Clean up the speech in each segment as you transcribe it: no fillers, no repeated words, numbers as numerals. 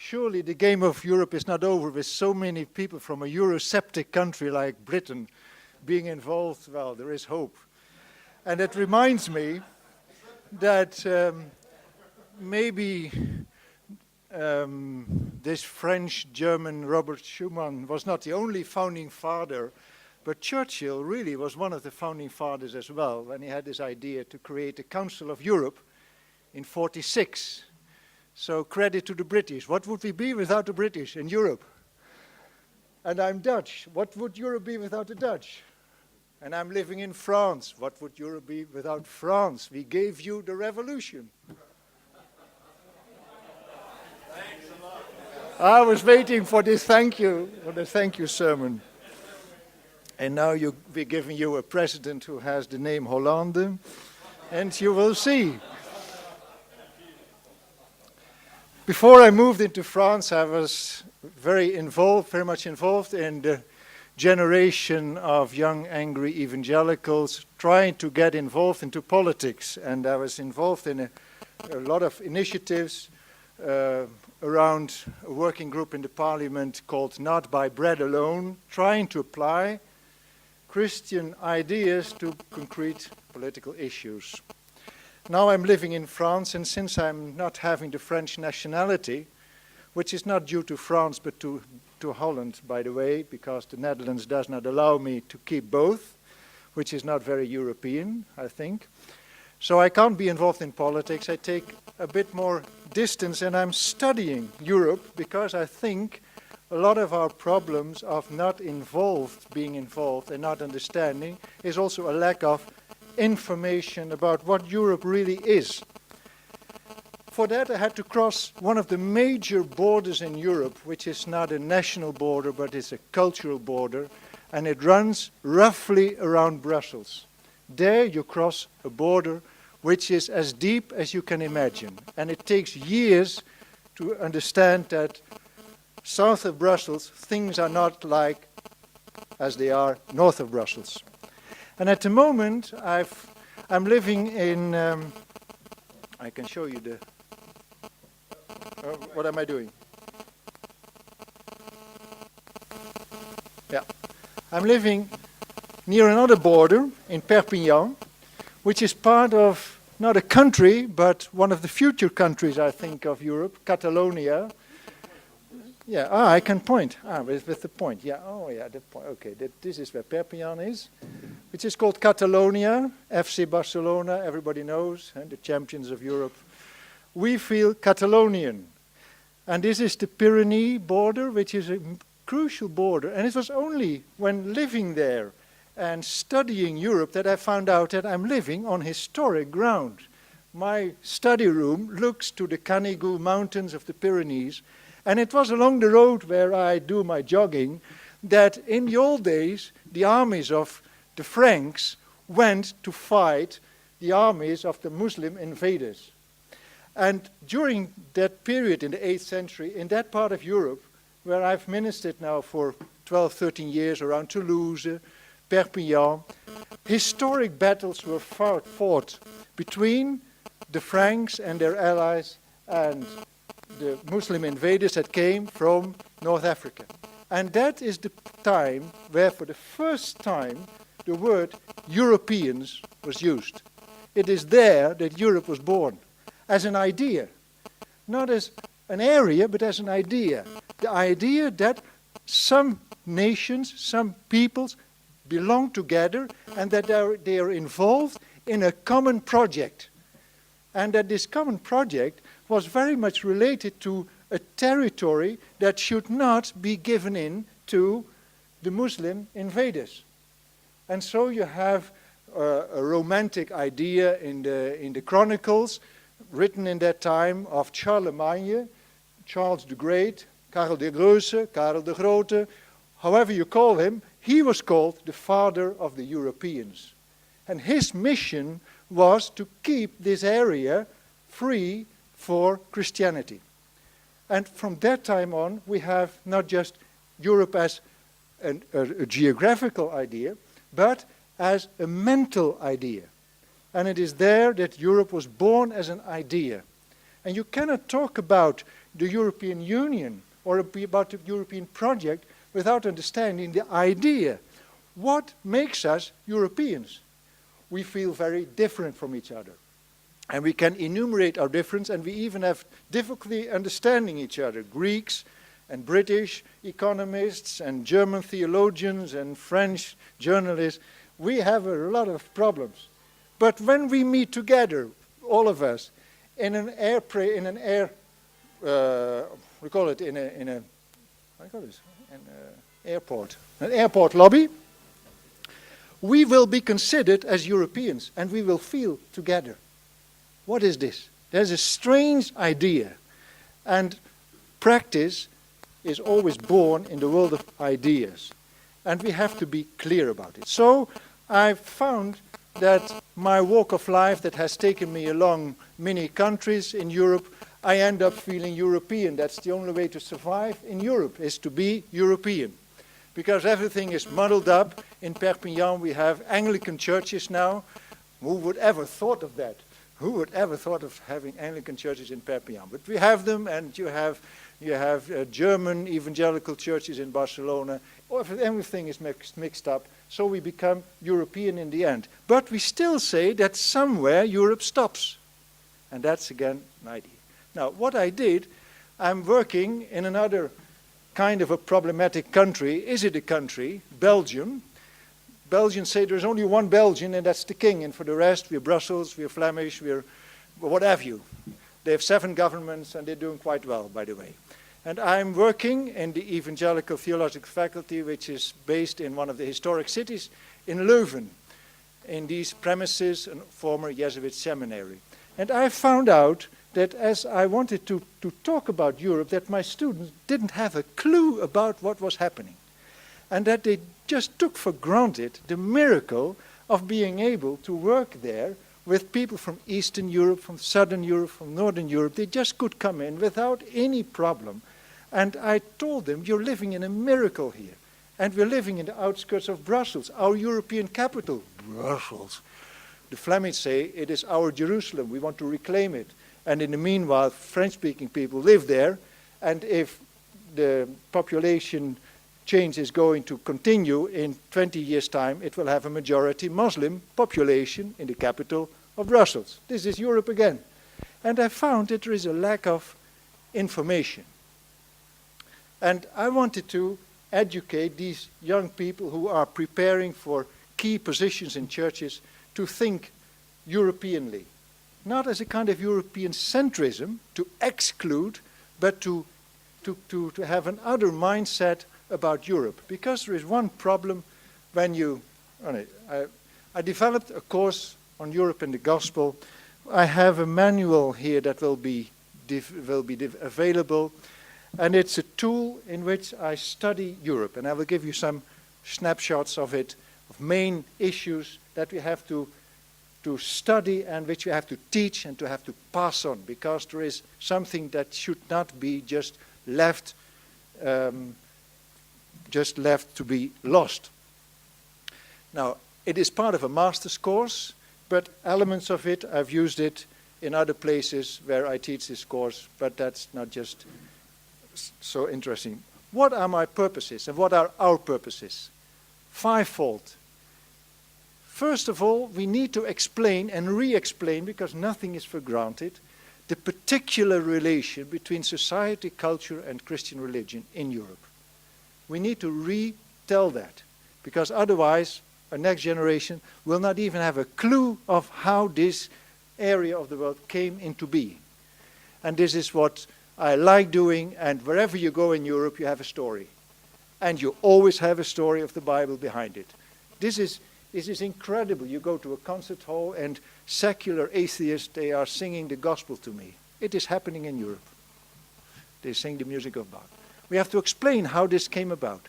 surely the game of Europe is not over with so many people from a Eurosceptic country like Britain being involved. Well, there is hope. And it reminds me that maybe this French-German Robert Schuman was not the only founding father, but Churchill really was one of the founding fathers as well, when he had this idea to create a Council of Europe in 1946. So credit to the British. What would we be without the British in Europe? And I'm Dutch. What would Europe be without the Dutch? And I'm living in France. What would Europe be without France? We gave you the revolution. Thanks a lot. I was waiting for this thank you, for the thank you sermon. And now we're giving you a president who has the name Hollande, and you will see. Before I moved into France, I was very much involved in the generation of young, angry evangelicals trying to get involved into politics. And I was involved in a lot of initiatives around a working group in the parliament called Not by Bread Alone, trying to apply Christian ideas to concrete political issues. Now I'm living in France, and since I'm not having the French nationality, which is not due to France but to Holland, by the way, because the Netherlands does not allow me to keep both, which is not very European, I think. So I can't be involved in politics. I take a bit more distance, and I'm studying Europe because I think a lot of our problems of being involved and not understanding is also a lack of information about what Europe really is. For that, I had to cross one of the major borders in Europe, which is not a national border, but it's a cultural border, and it runs roughly around Brussels. There you cross a border which is as deep as you can imagine, and it takes years to understand that south of Brussels, things are not like as they are north of Brussels. And at the moment, I'm living in, I can show you the, what am I doing? Yeah, I'm living near another border in Perpignan, which is part of, not a country, but one of the future countries, I think, of Europe, Catalonia. Yeah, I can point, with the point, yeah, oh yeah, the point, okay, this is where Perpignan is, which is called Catalonia, FC Barcelona, everybody knows, and the champions of Europe. We feel Catalonian, and this is the Pyrenees border, which is a crucial border, and it was only when living there and studying Europe that I found out that I'm living on historic ground. My study room looks to the Canigou Mountains of the Pyrenees, and it was along the road where I do my jogging that in the old days, the armies of the Franks went to fight the armies of the Muslim invaders. And during that period in the 8th century, in that part of Europe, where I've ministered now for 12, 13 years around Toulouse, Perpignan, historic battles were fought between the Franks and their allies and the Muslim invaders that came from North Africa. And that is the time where for the first time the word Europeans was used. It is there that Europe was born, as an idea. Not as an area, but as an idea. The idea that some nations, some peoples belong together and that they are involved in a common project. And that this common project was very much related to a territory that should not be given in to the Muslim invaders. And so you have a romantic idea in the chronicles written in that time of Charlemagne, Charles the Great, Karel the Große, Karel the Grote, however you call him, he was called the father of the Europeans. And his mission was to keep this area free for Christianity. And from that time on, we have not just Europe as a geographical idea, but as a mental idea. And it is there that Europe was born as an idea. And you cannot talk about the European Union or about the European project without understanding the idea. What makes us Europeans? We feel very different from each other. And we can enumerate our difference, and we even have difficulty understanding each other. Greeks and British economists and German theologians and French journalists, we have a lot of problems. But when we meet together, all of us, in an airport lobby, we will be considered as Europeans, and we will feel together. What is this? There's a strange idea, and practice is always born in the world of ideas, and we have to be clear about it. So I found that my walk of life that has taken me along many countries in Europe, I end up feeling European. That's the only way to survive in Europe, is to be European. Because everything is muddled up. In Perpignan we have Anglican churches now. Who would ever thought of that? Who would ever thought of having Anglican churches in Perpignan? But we have them, and you have German evangelical churches in Barcelona. Everything is mixed up, so we become European in the end. But we still say that somewhere Europe stops. And that's again an idea. Now, what I did, I'm working in another kind of a problematic country. Is it a country? Belgium. Belgians say there's only one Belgian, and that's the king. And for the rest, we're Brussels, we're Flemish, we're what have you. They have 7 governments, and they're doing quite well, by the way. And I'm working in the Evangelical Theological Faculty, which is based in one of the historic cities in Leuven, in these premises, a former Jesuit seminary. And I found out that as I wanted to talk about Europe, that my students didn't have a clue about what was happening. And that they just took for granted the miracle of being able to work there with people from Eastern Europe, from Southern Europe, from Northern Europe. They just could come in without any problem. And I told them, you're living in a miracle here. And we're living in the outskirts of Brussels, our European capital. Brussels. The Flemish say it is our Jerusalem. We want to reclaim it. And in the meanwhile, French-speaking people live there. And if the population change is going to continue in 20 years' time, it will have a majority Muslim population in the capital of Brussels. This is Europe again. And I found that there is a lack of information. And I wanted to educate these young people who are preparing for key positions in churches to think Europeanly. Not as a kind of European centrism, to exclude, but to have another mindset about Europe. Because there is one problem when you... I developed a course on Europe and the Gospel. I have a manual here that will be available. And it's a tool in which I study Europe. And I will give you some snapshots of it, of main issues that we have to study and which we have to teach and to have to pass on. Because there is something that should not be just left to be lost. Now, it is part of a master's course, but elements of it, I've used it in other places where I teach this course, but that's not just so interesting. What are my purposes and what are our purposes? 5-fold. First of all, we need to explain and re-explain, because nothing is for granted, the particular relation between society, culture, and Christian religion in Europe. We need to retell that, because otherwise our next generation will not even have a clue of how this area of the world came into being. And this is what I like doing, and wherever you go in Europe, you have a story. And you always have a story of the Bible behind it. This is incredible. You go to a concert hall and secular atheists, they are singing the gospel to me. It is happening in Europe. They sing the music of Bach. We have to explain how this came about.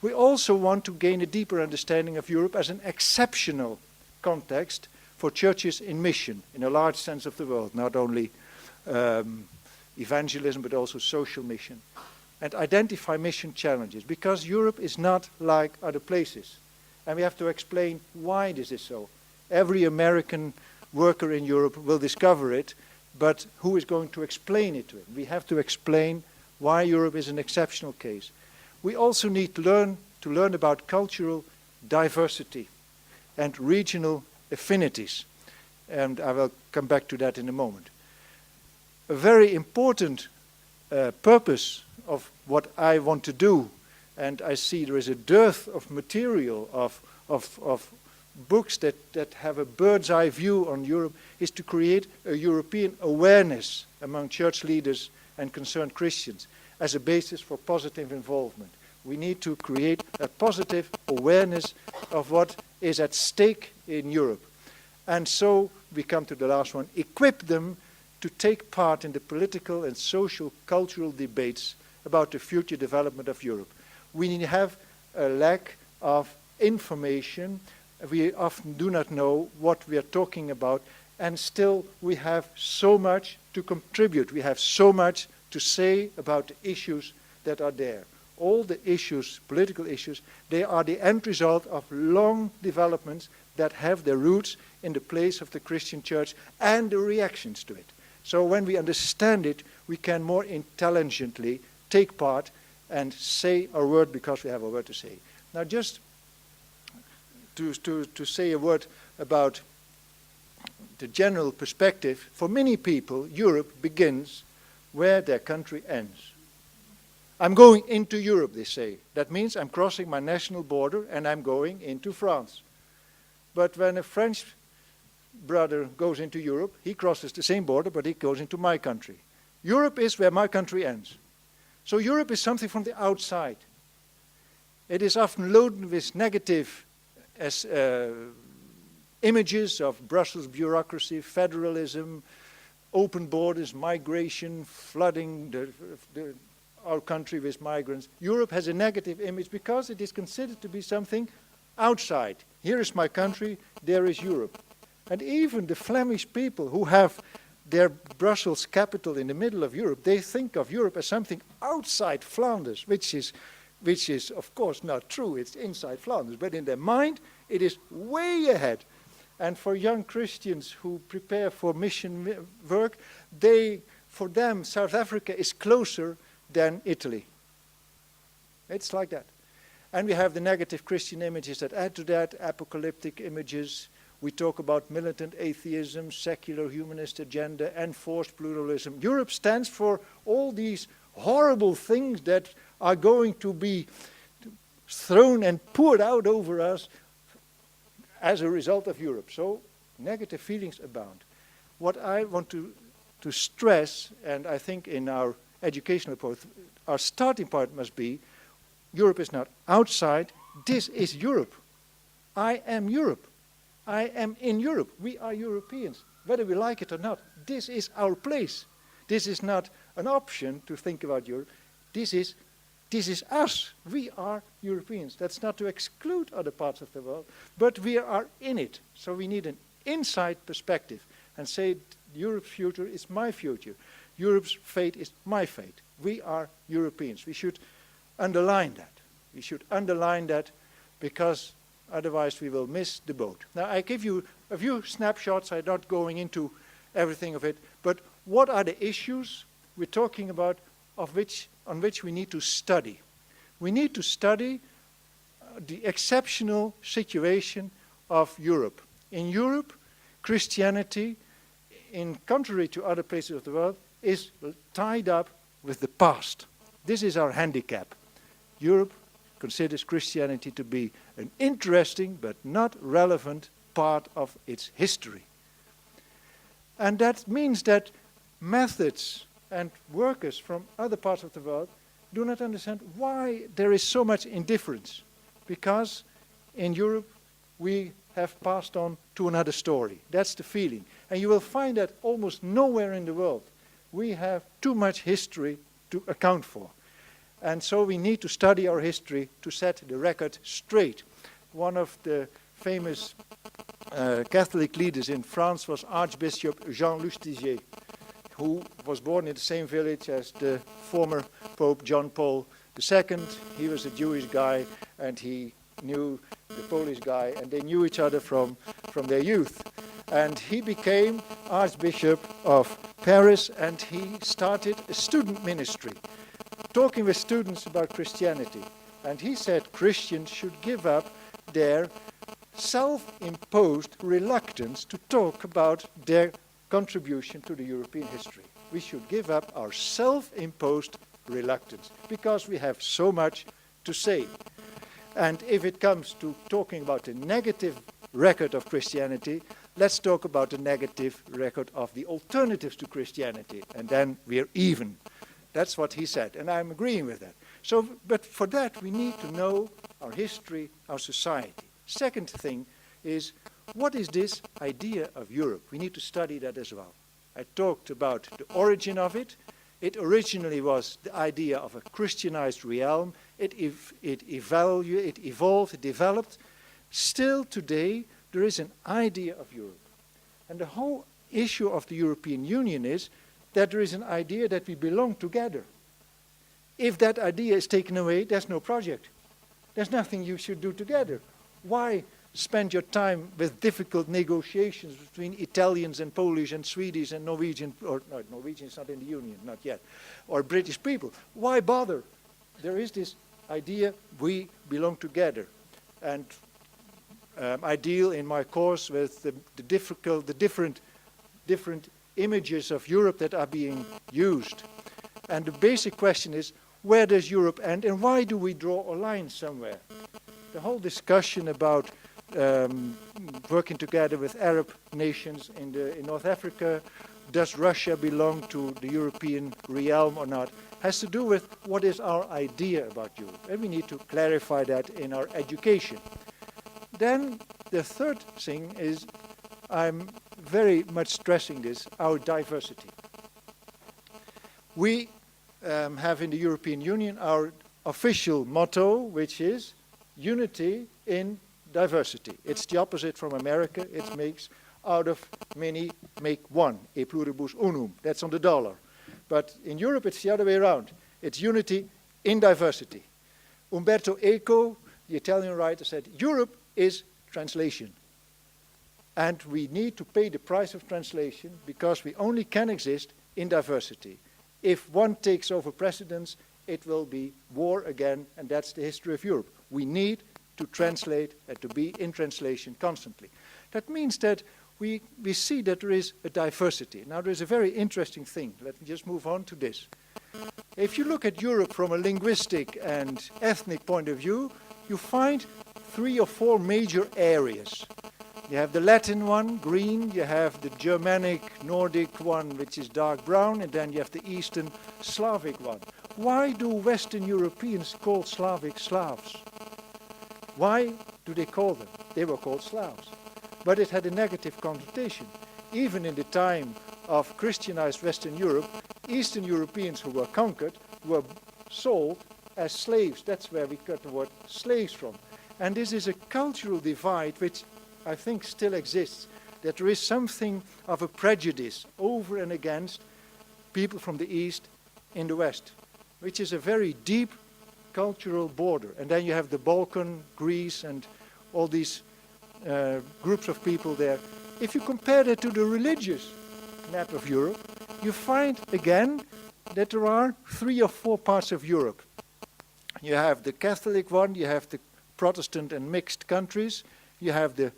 We also want to gain a deeper understanding of Europe as an exceptional context for churches in mission, in a large sense of the world, not only evangelism, but also social mission. And identify mission challenges, because Europe is not like other places. And we have to explain why this is so. Every American worker in Europe will discover it. but who is going to explain it to him? We have to explain why Europe is an exceptional case. We also need to learn about cultural diversity and regional affinities. And I will come back to that in a moment. A very important purpose of what I want to do, and I see there is a dearth of material, of books that have a bird's eye view on Europe, is to create a European awareness among church leaders and concerned Christians as a basis for positive involvement. We need to create a positive awareness of what is at stake in Europe. And so we come to the last one, equip them to take part in the political and social cultural debates about the future development of Europe. We have a lack of information. We often do not know what we are talking about, and still we have so much to contribute. We have so much to say about the issues that are there. All the issues, political issues, they are the end result of long developments that have their roots in the place of the Christian church and the reactions to it. So when we understand it, we can more intelligently take part and say our word because we have a word to say. Now just to say a word about the general perspective, for many people, Europe begins where their country ends. I'm going into Europe, they say. That means I'm crossing my national border and I'm going into France. But when a French brother goes into Europe, he crosses the same border, but he goes into my country. Europe is where my country ends. So Europe is something from the outside. It is often loaded with negative images of Brussels bureaucracy, federalism, open borders, migration, flooding our country with migrants. Europe has a negative image because it is considered to be something outside. Here is my country, there is Europe. And even the Flemish people who have their Brussels capital in the middle of Europe, they think of Europe as something outside Flanders, which is of course not true. It's inside Flanders. But in their mind, it is way ahead. And for young Christians who prepare for mission work, for them, South Africa is closer than Italy. It's like that. And we have the negative Christian images that add to that, apocalyptic images. We talk about militant atheism, secular humanist agenda, and forced pluralism. Europe stands for all these horrible things that are going to be thrown and poured out over us as a result of Europe. So negative feelings abound. What I want to stress, and I think in our educational approach, our starting point must be, Europe is not outside, this is Europe. I am Europe. I am in Europe. We are Europeans. Whether we like it or not, this is our place. This is not an option to think about Europe. This is us. We are Europeans. That's not to exclude other parts of the world, but we are in it. So we need an inside perspective and say Europe's future is my future. Europe's fate is my fate. We are Europeans. We should underline that. We should underline that because otherwise we will miss the boat. Now I give you a few snapshots. I'm not going into everything of it, but what are the issues we're talking about on which we need to study? We need to study the exceptional situation of Europe. In Europe, Christianity, in contrary to other places of the world, is tied up with the past. This is our handicap. Europe considers Christianity to be an interesting but not relevant part of its history. And that means that methods and workers from other parts of the world do not understand why there is so much indifference. Because in Europe we have passed on to another story. That's the feeling. And you will find that almost nowhere in the world we have too much history to account for. And so we need to study our history to set the record straight. One of the famous Catholic leaders in France was Archbishop Jean Lustiger, who was born in the same village as the former Pope John Paul II. He was a Jewish guy and he knew the Polish guy and they knew each other from their youth. And he became Archbishop of Paris, and he started a student ministry, talking with students about Christianity. And he said Christians should give up their self-imposed reluctance to talk about their contribution to the European history. We should give up our self-imposed reluctance because we have so much to say. And if it comes to talking about the negative record of Christianity, let's talk about the negative record of the alternatives to Christianity, and then we're even. That's what he said, and I'm agreeing with that. So, but for that we need to know our history, our society. Second thing is, what is this idea of Europe? We need to study that as well. I talked about the origin of it. It originally was the idea of a Christianized realm. It evolved, it developed. Still today, there is an idea of Europe. And the whole issue of the European Union is that there is an idea that we belong together. If that idea is taken away, there's no project. There's nothing you should do together. Why spend your time with difficult negotiations between Italians and Polish and Swedish and Norwegian, or no, Norwegian is not in the Union, not yet, or British people? Why bother? There is this idea we belong together. And I deal in my course with the different images of Europe that are being used. And the basic question is, where does Europe end and why do we draw a line somewhere? The whole discussion about working together with Arab nations in North Africa, does Russia belong to the European realm or not, has to do with what is our idea about Europe. And we need to clarify that in our education. Then the third thing is, I'm very much stressing this, our diversity. We have in the European Union our official motto, which is unity in diversity. It's the opposite from America. It makes out of many, make one, e pluribus unum. That's on the dollar. But in Europe, it's the other way around. It's unity in diversity. Umberto Eco, the Italian writer, said, Europe is translation. And we need to pay the price of translation because we only can exist in diversity. If one takes over precedence, it will be war again, and that's the history of Europe. We need to translate and to be in translation constantly. That means that we see that there is a diversity. Now there is a very interesting thing. Let me just move on to this. If you look at Europe from a linguistic and ethnic point of view, you find 3 or 4 major areas. You have the Latin one, green, you have the Germanic, Nordic one, which is dark brown, and then you have the Eastern Slavic one. Why do Western Europeans call Slavic Slavs? Why do they call them? They were called Slavs. But it had a negative connotation. Even in the time of Christianized Western Europe, Eastern Europeans who were conquered were sold as slaves. That's where we got the word slaves from. And this is a cultural divide which I think still exists, that there is something of a prejudice over and against people from the East in the West, which is a very deep cultural border. And then you have the Balkan, Greece, and all these groups of people there. If you compare that to the religious map of Europe, you find again that there are 3 or 4 parts of Europe. You have the Catholic one, you have the Protestant and mixed countries, you have the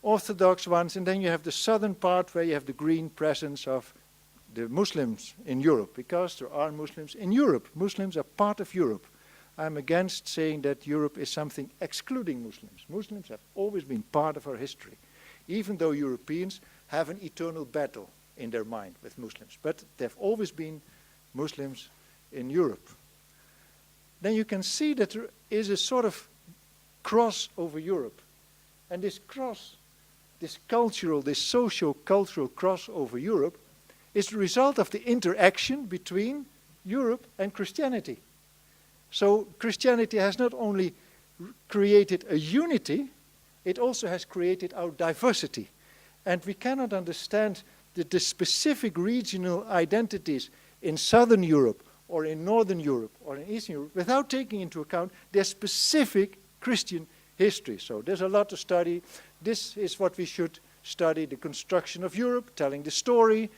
Orthodox ones, and then you have the southern part where you have the green presence of the Muslims in Europe, because there are Muslims in Europe. Muslims are part of Europe. I'm against saying that Europe is something excluding Muslims. Muslims have always been part of our history, even though Europeans have an eternal battle in their mind with Muslims. But there have always been Muslims in Europe. Then you can see that there is a sort of cross over Europe. And this cross, this cultural, this socio-cultural cross over Europe is the result of the interaction between Europe and Christianity. So Christianity has not only created a unity, it also has created our diversity. And we cannot understand the specific regional identities in Southern Europe or in Northern Europe or in Eastern Europe without taking into account their specific Christian history. So there's a lot to study. This is what we should study, the construction of Europe, telling the story,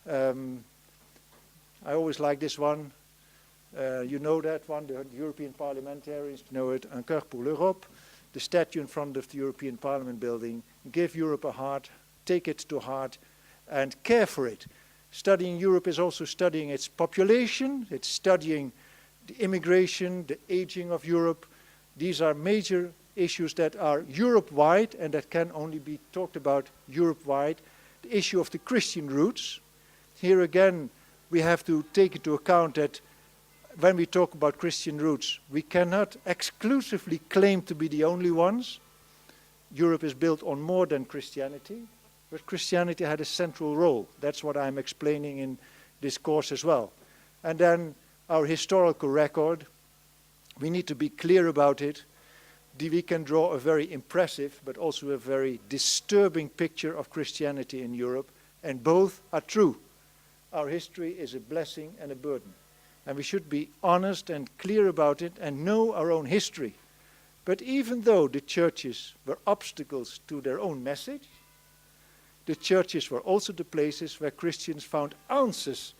Um, I always like this one. You know that one, the European parliamentarians know it. Un cœur pour l'Europe, the statue in front of the European Parliament building. Give Europe a heart, take it to heart, and care for it. Studying Europe is also studying its population, it's studying the immigration, the aging of Europe. These are major issues that are Europe-wide and that can only be talked about Europe-wide. The issue of the Christian roots. Here again, we have to take into account that when we talk about Christian roots, we cannot exclusively claim to be the only ones. Europe is built on more than Christianity, but Christianity had a central role. That's what I'm explaining in this course as well. And then our historical record, we need to be clear about it. We can draw a very impressive but also a very disturbing picture of Christianity in Europe, and both are true. Our history is a blessing and a burden, and we should be honest and clear about it and know our own history. But even though the churches were obstacles to their own message, the churches were also the places where Christians found answers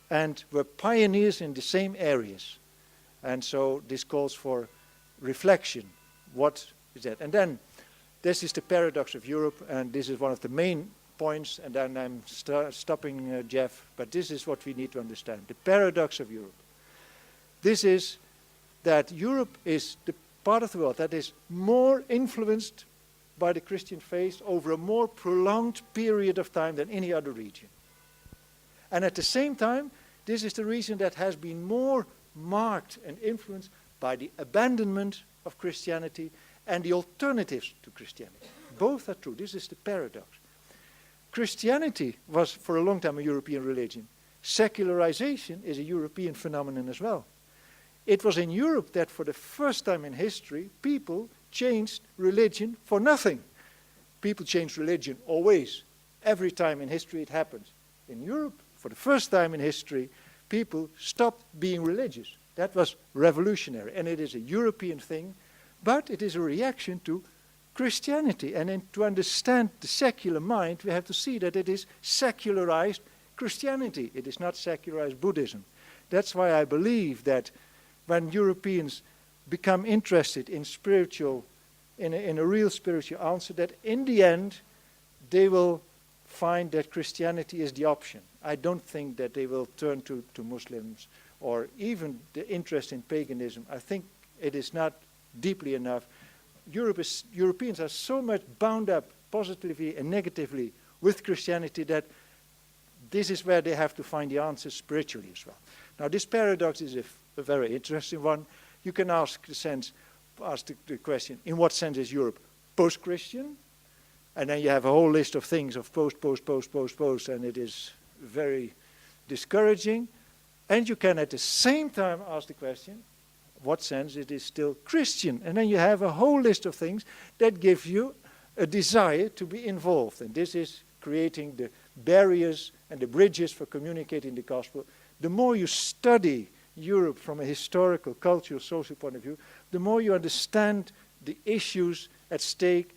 and were pioneers in the same areas. And so this calls for reflection. What is that? And then this is the paradox of Europe, and this is one of the main points, and then I'm stopping, Jeff, but this is what we need to understand. The paradox of Europe. This is that Europe is the part of the world that is more influenced by the Christian faith over a more prolonged period of time than any other region. And at the same time, this is the region that has been more marked and influenced by the abandonment of Christianity and the alternatives to Christianity. Both are true. This is the paradox. Christianity was for a long time a European religion. Secularization is a European phenomenon as well. It was in Europe that for the first time in history, people changed religion for nothing. People change religion always. Every time in history it happens. In Europe, for the first time in history, people stopped being religious. That was revolutionary, and it is a European thing, but it is a reaction to Christianity. And to understand the secular mind, we have to see that it is secularized Christianity. It is not secularized Buddhism. That's why I believe that when Europeans become interested in in a real spiritual answer, that in the end they will find that Christianity is the option. I don't think that they will turn to Muslims or even the interest in paganism. I think it is not deeply enough. Europeans are so much bound up positively and negatively with Christianity that this is where they have to find the answers spiritually as well. Now this paradox is a very interesting one. You can ask the question, in what sense is Europe post-Christian? And then you have a whole list of things of post, and it is very discouraging. And you can at the same time ask the question, what sense it is still Christian? And then you have a whole list of things that give you a desire to be involved. And this is creating the barriers and the bridges for communicating the gospel. The more you study Europe from a historical, cultural, social point of view, the more you understand the issues at stake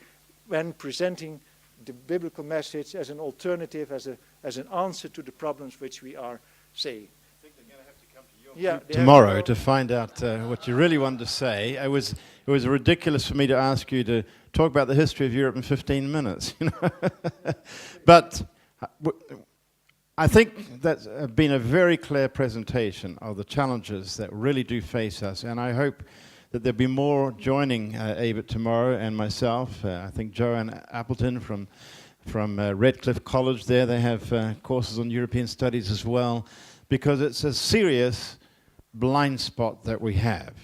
when presenting the biblical message as an alternative, as an answer to the problems which we are saying. I think they're going to have to come to your tomorrow to find out what you really want to say. It was ridiculous for me to ask you to talk about the history of Europe in 15 minutes. You know? But I think that's been a very clear presentation of the challenges that really do face us, and I hope that there'll be more joining Evert tomorrow and myself. I think Joanne Appleton from Redcliffe College there, they have courses on European studies as well, because it's a serious blind spot that we have.